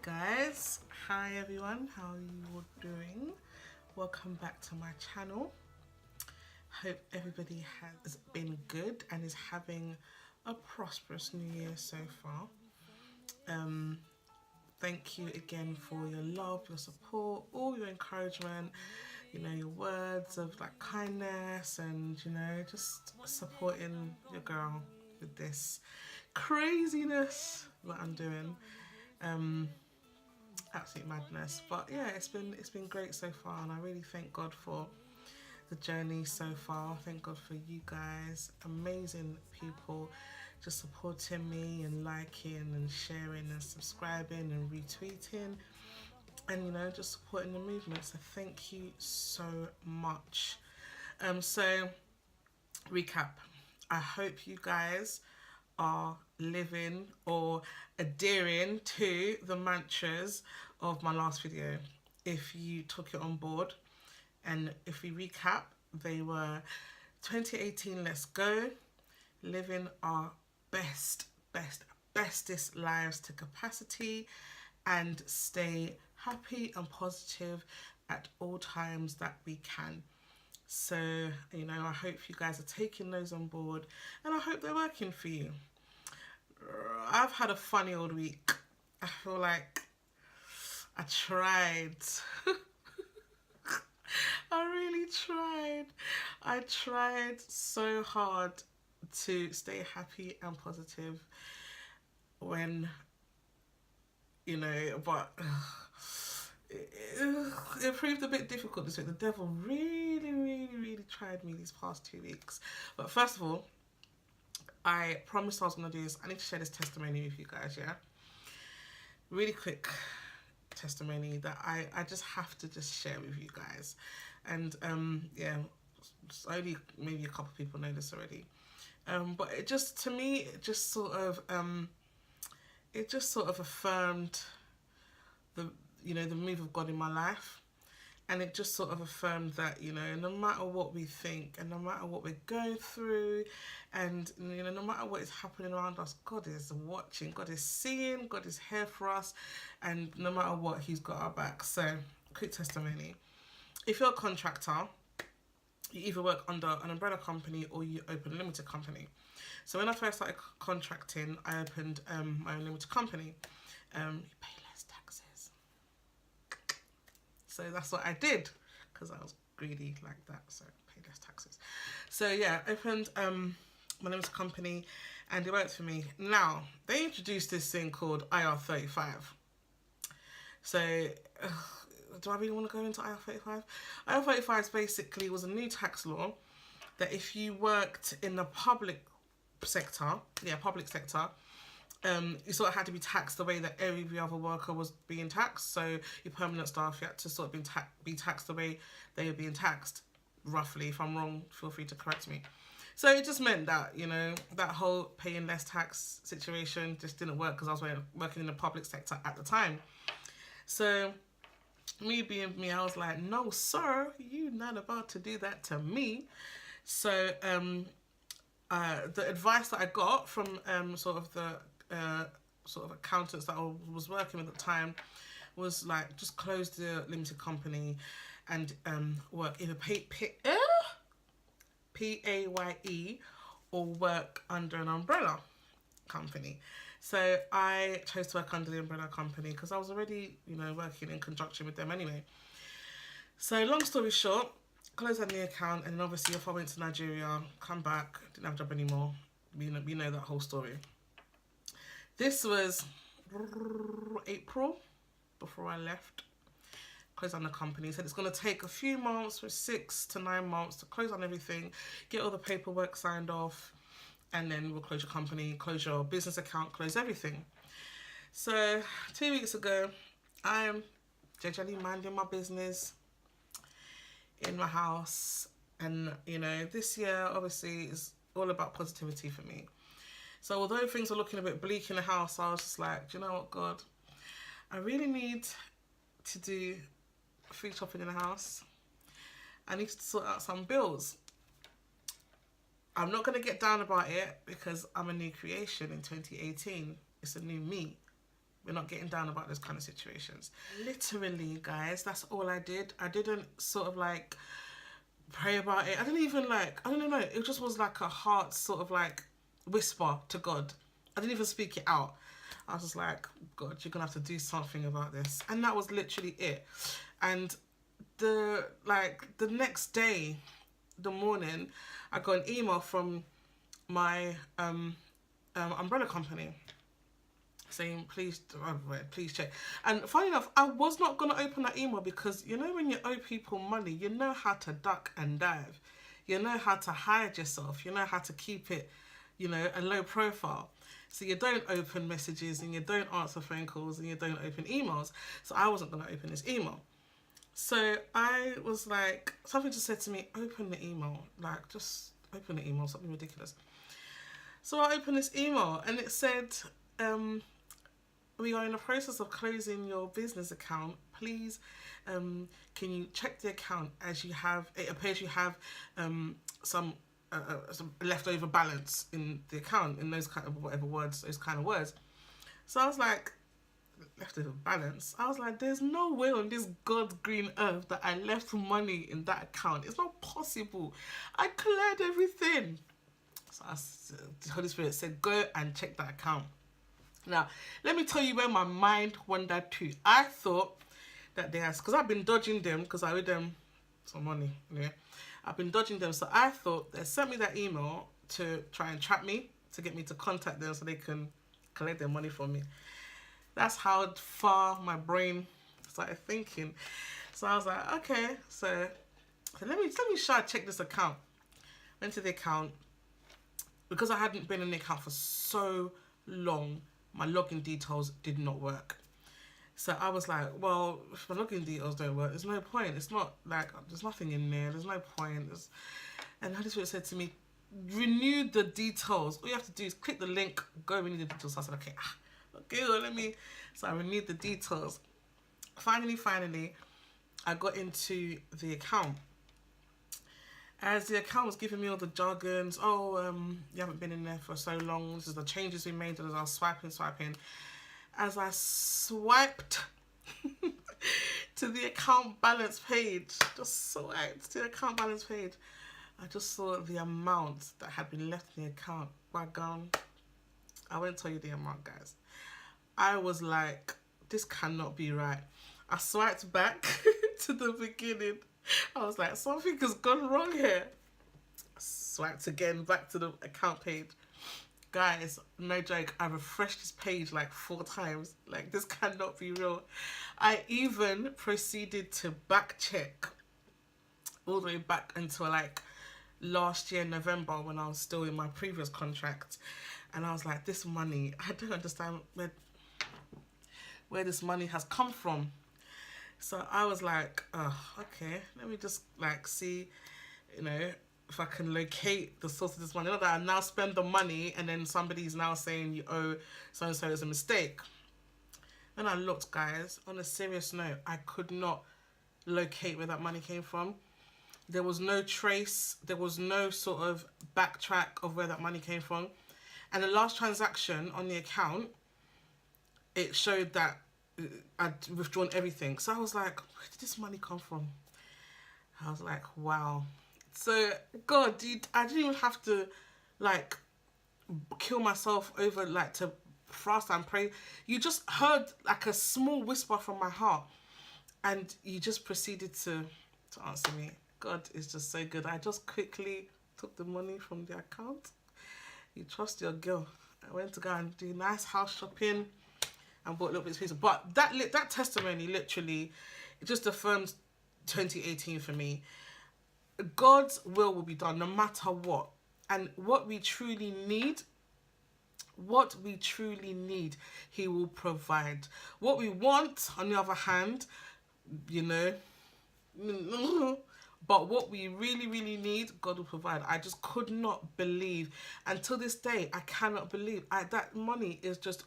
guys, hi everyone, how are you all doing? Welcome back to my channel. Hope everybody has been good and is having a prosperous new year so far. Thank you again for your love, your support, all your encouragement, your words of like kindness and just supporting your girl with this craziness that I'm doing. Absolute madness, but yeah, it's been great so far, and I really thank God for the journey so far. Thank God for you guys, amazing people, just supporting me and liking and sharing and subscribing and retweeting, and just supporting the movement. So thank you so much. So recap. I hope you guys are living or adhering to the mantras of my last video. If you took it on board, and if we recap, they were 2018, let's go, living our bestest lives to capacity, and stay happy and positive at all times that we can. So, I hope you guys are taking those on board, and I hope they're working for you. I've had a funny old week. I feel like I tried. I really tried. I tried so hard to stay happy and positive when, but it proved a bit difficult this week. The devil really tried me these past 2 weeks. But first of all, I promised I was going to do this. I need to share this testimony with you guys, yeah? Really quick testimony that I just have to just share with you guys. And yeah, only maybe a couple of people know this already. But it just, to me, it just sort of affirmed the move of God in my life. And it just sort of affirmed that, no matter what we think and no matter what we're going through and, no matter what is happening around us, God is watching, God is seeing, God is here for us, and no matter what, He's got our back. So, quick testimony. If you're a contractor, you either work under an umbrella company or you open a limited company. So when I first started contracting, I opened my own limited company. You pay less taxes. So that's what I did, because I was greedy like that, so I paid less taxes. So yeah, I opened my limited company, and it worked for me. Now, they introduced this thing called IR35. So, do I really want to go into IR35? IR35 basically was a new tax law that if you worked in the public sector, you sort of had to be taxed the way that every other worker was being taxed. So your permanent staff, you had to sort of be taxed the way they were being taxed, roughly. If I'm wrong, feel free to correct me. So it just meant that, that whole paying less tax situation just didn't work, because I was working in the public sector at the time. So me being me, I was like, no, sir, you're not about to do that to me. So the advice that I got from sort of the accountants that I was working with at the time was like, just close the limited company and work either PAYE or work under an umbrella company. So I chose to work under the umbrella company because I was already, working in conjunction with them anyway. So long story short, closed down the account, and then obviously if I went to Nigeria, come back, didn't have a job anymore. You know that whole story. This was April, before I left. Close down the company. Said it's going to take a few months, for 6 to 9 months, to close down everything, get all the paperwork signed off, and then we'll close your company, close your business account, close everything. So 2 weeks ago, I'm generally minding my business in my house, and this year obviously is all about positivity for me. So although things are looking a bit bleak in the house, I was just like, do you know what, God, I really need to do food shopping in the house. I need to sort out some bills. I'm not going to get down about it because I'm a new creation in 2018. It's a new me. We're not getting down about those kind of situations. Literally, guys, that's all I did. I didn't sort of like pray about it. I didn't even like, I don't know. It just was like a heart sort of like whisper to God. I didn't even speak it out. I was just like, God, you're gonna have to do something about this. And that was literally it. And the next day, the morning, I got an email from my umbrella company saying, please check. And funny enough, I was not going to open that email because, you know, when you owe people money, you know how to duck and dive. You know how to hide yourself. You know how to keep it, you know, a low profile. So you don't open messages and you don't answer phone calls and you don't open emails. So I wasn't going to open this email. So I was like, something just said to me, open the email. Like, just open the email, something ridiculous. So I opened this email and it said, we are in the process of closing your business account. Please, can you check the account as you have, it appears you have some leftover balance in the account, in those kind of whatever words, those kind of words. So I was like, leftover balance? I was like, there's no way on this God's green earth that I left money in that account. It's not possible. I cleared everything. So the Holy Spirit said, go and check that account. Now, let me tell you where my mind wandered to. I thought that they had, because I've been dodging them, because I owe them some money. Yeah, I've been dodging them. So I thought they sent me that email to try and trap me, to get me to contact them so they can collect their money from me. That's how far my brain started thinking. So I was like, okay, so let me check this account. Went to the account. Because I hadn't been in the account for so long, my login details did not work. So I was like, well, if my login details don't work, there's no point. It's not like, there's nothing in there. There's no point. And Holy Spirit said to me, renew the details. All you have to do is click the link, go renew the details. So I said, okay, well, let me. So I renewed the details. Finally, I got into the account. As the account was giving me all the jargons, you haven't been in there for so long, this is the changes we made, as I was swiping. As I swiped to the account balance page, I just saw the amount that had been left in the account. I won't tell you the amount, guys. I was like, this cannot be right. I swiped back to the beginning. I was like, something has gone wrong here. Swiped again back to the account page. Guys, no joke, I refreshed this page like 4 times. Like, this cannot be real. I even proceeded to back check all the way back until like last year, November, when I was still in my previous contract. And I was like, this money, I don't understand where this money has come from. So I was like, oh, okay, let me just like see, you know, if I can locate the source of this money. Not that I now spend the money and then somebody's now saying you owe so-and-so is a mistake. Then I looked, guys, on a serious note, I could not locate where that money came from. There was no trace. There was no sort of backtrack of where that money came from. And the last transaction on the account, it showed that I'd withdrawn everything. So I was like, where did this money come from? I was like, wow. So, God, dude, I didn't even have to, like, kill myself over, like, to fast and pray. You just heard, like, a small whisper from my heart. And you just proceeded to answer me. God is just so good. I just quickly took the money from the account. You trust your girl. I went to go and do nice house shopping and bought a little bit of pizza. But that testimony literally, it just affirms 2018 for me. God's will be done no matter what. And what we truly need, he will provide. What we want, on the other hand, you know, but what we really, really need, God will provide. I just could not believe, until this day, I cannot believe, that money is just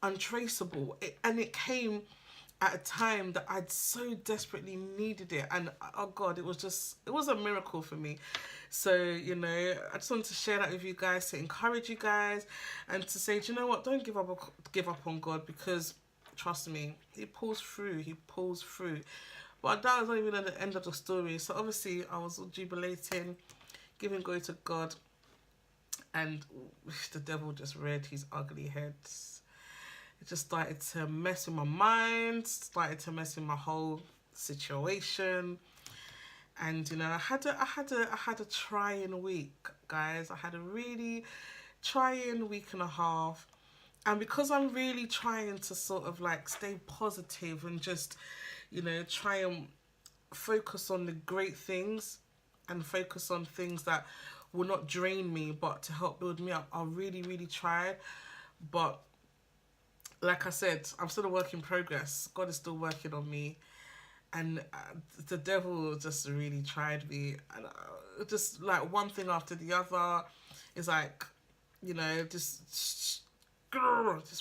untraceable. And it came at a time that I'd so desperately needed it. And oh God, it was a miracle for me. So, you know, I just wanted to share that with you guys, to encourage you guys, and to say, do you know what, don't give up on God, because trust me, he pulls through. But that was not even at the end of the story. So obviously I was jubilating, giving glory to God, and the devil just reared his ugly head. It just started to mess with my mind, started to mess with my whole situation. And you know, I had a trying week, guys. I had a really trying week and a half. And because I'm really trying to sort of like stay positive and just, you know, try and focus on the great things and focus on things that will not drain me but to help build me up, I really, really tried. But like I said, I'm still a work in progress. God is still working on me. And the devil just really tried me. And just like one thing after the other is like, you know, this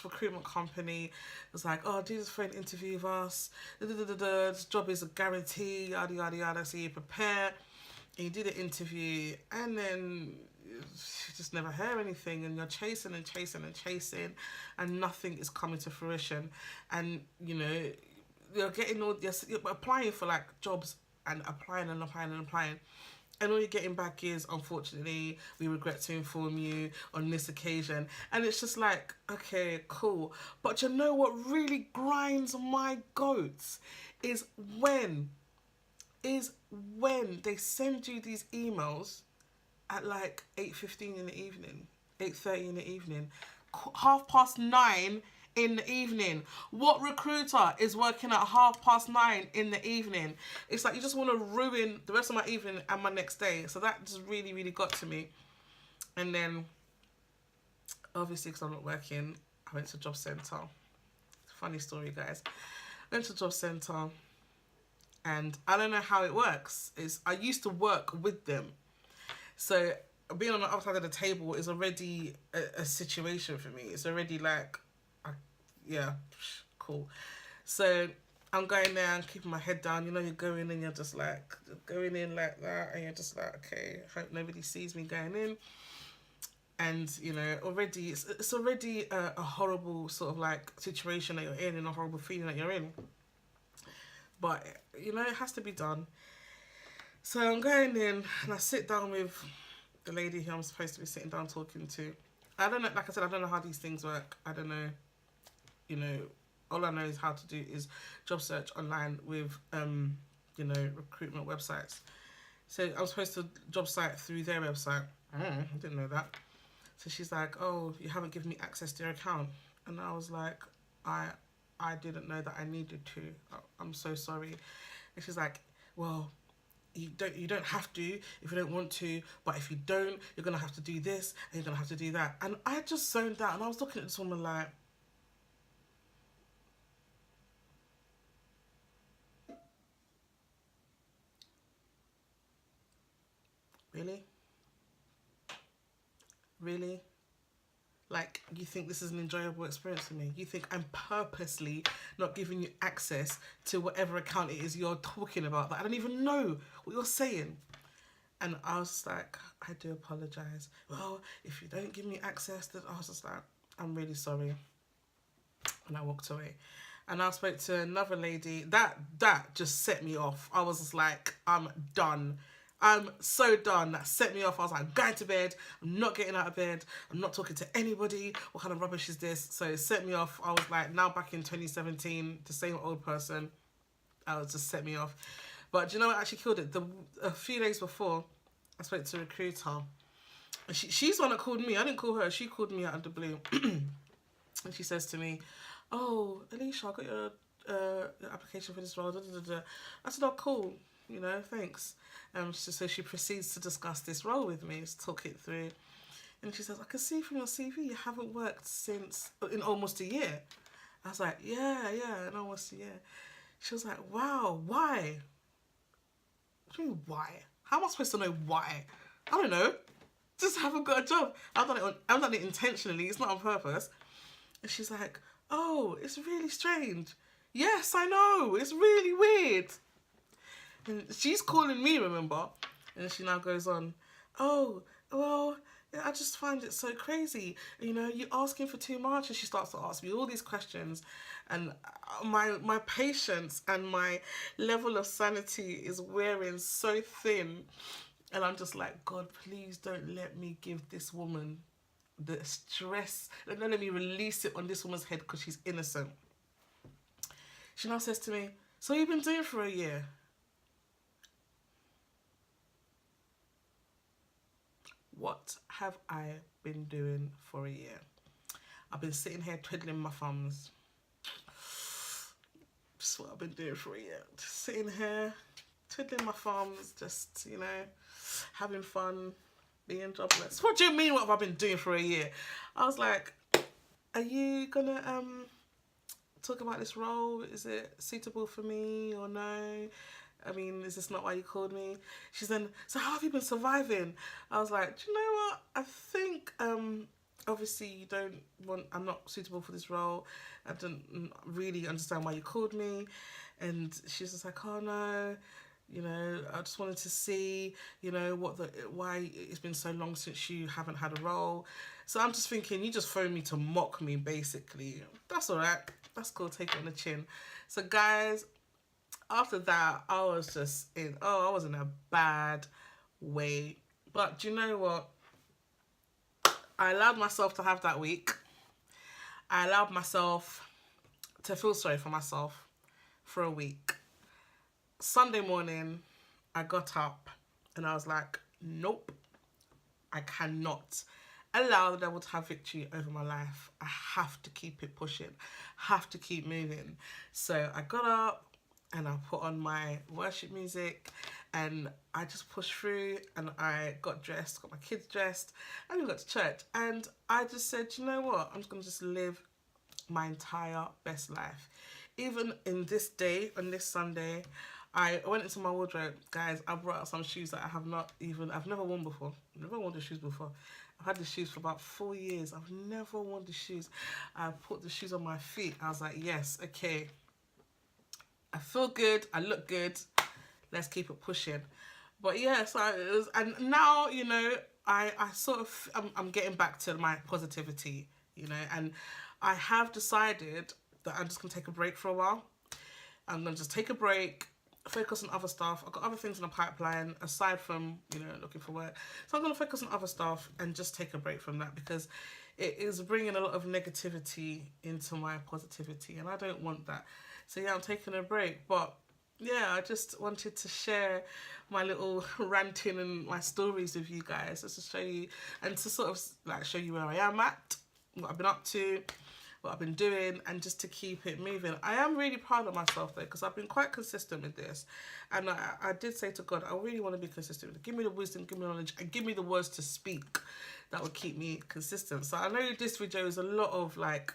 recruitment company was like, oh, do this for an interview with us. This job is a guarantee, yada, yada, yada. So you prepare and you do the interview, and then you just never hear anything, and you're chasing and chasing and chasing, and nothing is coming to fruition. And you know, you're applying for like jobs and applying and applying and applying, and all you're getting back is, unfortunately, we regret to inform you on this occasion. And it's just like, okay, cool. But you know what really grinds my goats is when they send you these emails at like 8:15 in the evening, 8:30 in the evening, 9:30 in the evening. What recruiter is working at 9:30 in the evening? It's like you just want to ruin the rest of my evening and my next day. So that just really, really got to me. And then, obviously, because I'm not working, I went to job centre. Funny story, guys. Went to job centre, and I don't know how it works. I used to work with them, so being on the other side of the table is already a situation for me. It's already like, yeah, cool. So I'm going there and keeping my head down. You know, you go in and you're just like, going in like that, and you're just like, okay, hope nobody sees me going in. And, you know, already, it's already a horrible sort of like situation that you're in, and a horrible feeling that you're in. But, you know, it has to be done. So I'm going in and I sit down with the lady who I'm supposed to be sitting down talking to. I don't know, like I said, I don't know how these things work. I don't know, you know, all I know is how to do is job search online with, you know, recruitment websites. So I was supposed to job site through their website. I didn't know that. So she's like, oh, you haven't given me access to your account. And I was like, I didn't know that I needed to. I'm so sorry. And she's like, well, you don't have to if you don't want to, but if you don't, you're gonna have to do this and you're gonna have to do that. And I just zoned out, and I was looking at this woman like, really? Really? Like, you think this is an enjoyable experience for me? You think I'm purposely not giving you access to whatever account it is you're talking about, that I don't even know what you're saying? And I was like, I do apologise. Well, if you don't give me access, then I was just like, I'm really sorry. And I walked away. And I spoke to another lady. That just set me off. I was just like, I'm done. I'm so done. That set me off. I was like, I'm going to bed. I'm not getting out of bed. I'm not talking to anybody. What kind of rubbish is this? So it set me off. I was like, now back in 2017, the same old person. It just set me off. But do you know what actually killed it? A few days before, I spoke to a recruiter. And she's the one that called me. I didn't call her. She called me out of the blue. And she says to me, oh, Alicia, I got your application for this role. Da, da, da, da. I said, oh, cool. You know, thanks. So she proceeds to discuss this role with me, to talk it through. And she says, I can see from your CV you haven't worked in almost a year. I was like, yeah, in almost a year. She was like, wow, why? What do you mean, why? How am I supposed to know why? I don't know. Just haven't got a job. I've done it intentionally. It's not on purpose. And she's like, oh, it's really strange. Yes, I know. It's really weird. And she's calling me, remember? And she now goes on, oh, well, yeah, I just find it so crazy. You know, you're asking for too much. And she starts to ask me all these questions. And my patience and my level of sanity is wearing so thin. And I'm just like, God, please don't let me give this woman the stress. Don't let me release it on this woman's head because she's innocent. She now says to me, so you've been doing for a year? What have I been doing for a year? I've been sitting here twiddling my thumbs. That's what I've been doing for a year. Just sitting here, twiddling my thumbs, just, you know, having fun, being jobless. What do you mean, what have I been doing for a year? I was like, are you gonna talk about this role? Is it suitable for me or no? I mean, is this not why you called me? She's then, so how have you been surviving? I was like, do you know what? I think, obviously you don't want, I'm not suitable for this role. I don't really understand why you called me. And she's just like, oh no, you know, I just wanted to see, you know, why it's been so long since you haven't had a role. So I'm just thinking, you just phoned me to mock me, basically. That's all right. That's cool. Take it on the chin. So guys, after that, I was just I was in a bad way. But do you know what? I allowed myself to have that week. I allowed myself to feel sorry for myself for a week. Sunday morning, I got up and I was like, nope, I cannot allow the devil to have victory over my life. I have to keep it pushing, have to keep moving. So I got up and I put on my worship music and I just pushed through and I got dressed, got my kids dressed, and we got to church. And I just said, you know what? I'm just going to just live my entire best life. Even in this day, on this Sunday, I went into my wardrobe. Guys, I brought out some shoes that I've never worn before. I've never worn the shoes before. I've had the shoes for about 4 years. I've never worn the shoes. I put the shoes on my feet. I was like, yes, okay. I feel good, I look good, let's keep it pushing. But yeah, so it was, and now, you know, I sort of, I'm getting back to my positivity, you know, and I have decided that I'm just going to take a break for a while. I'm going to just take a break, focus on other stuff. I've got other things in the pipeline aside from, you know, looking for work. So I'm going to focus on other stuff and just take a break from that because it is bringing a lot of negativity into my positivity and I don't want that. So yeah, I'm taking a break, but yeah, I just wanted to share my little ranting and my stories with you guys, just to show you and to sort of like show you where I am at, what I've been up to, what I've been doing, and just to keep it moving. I am really proud of myself though, because I've been quite consistent with this, and I did say to God, I really want to be consistent with it. Give me the wisdom, give me the knowledge, and give me the words to speak that would keep me consistent. So I know this video is a lot of like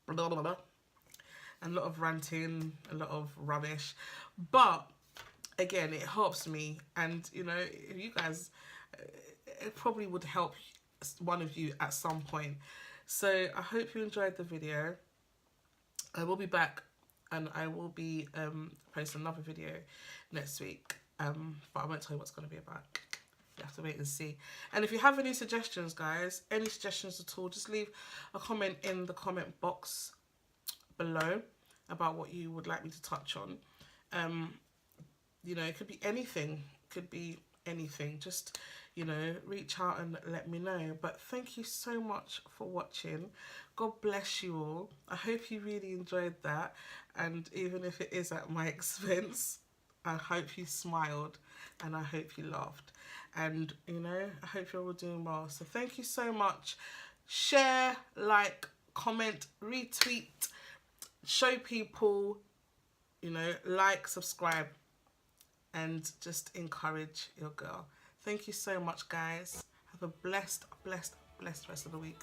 blah, blah, blah, and a lot of ranting, a lot of rubbish, but again, it helps me, and you know, you guys, it probably would help one of you at some point. So I hope you enjoyed the video. I will be back and I will be posting another video next week, but I won't tell you what's going to be about. You have to wait and see. And if you have any suggestions, guys, any suggestions at all, just leave a comment in the comment box below about what you would like me to touch on. You know, it could be anything, could be anything. Just, you know, reach out and let me know. But thank you so much for watching. God bless you all. I hope you really enjoyed that, and even if it is at my expense, I hope you smiled and I hope you laughed, and you know, I hope you're all doing well. So thank you so much. Share, like, comment, retweet, show people, you know, like, subscribe, and just encourage your girl. Thank you so much, guys. Have a blessed rest of the week.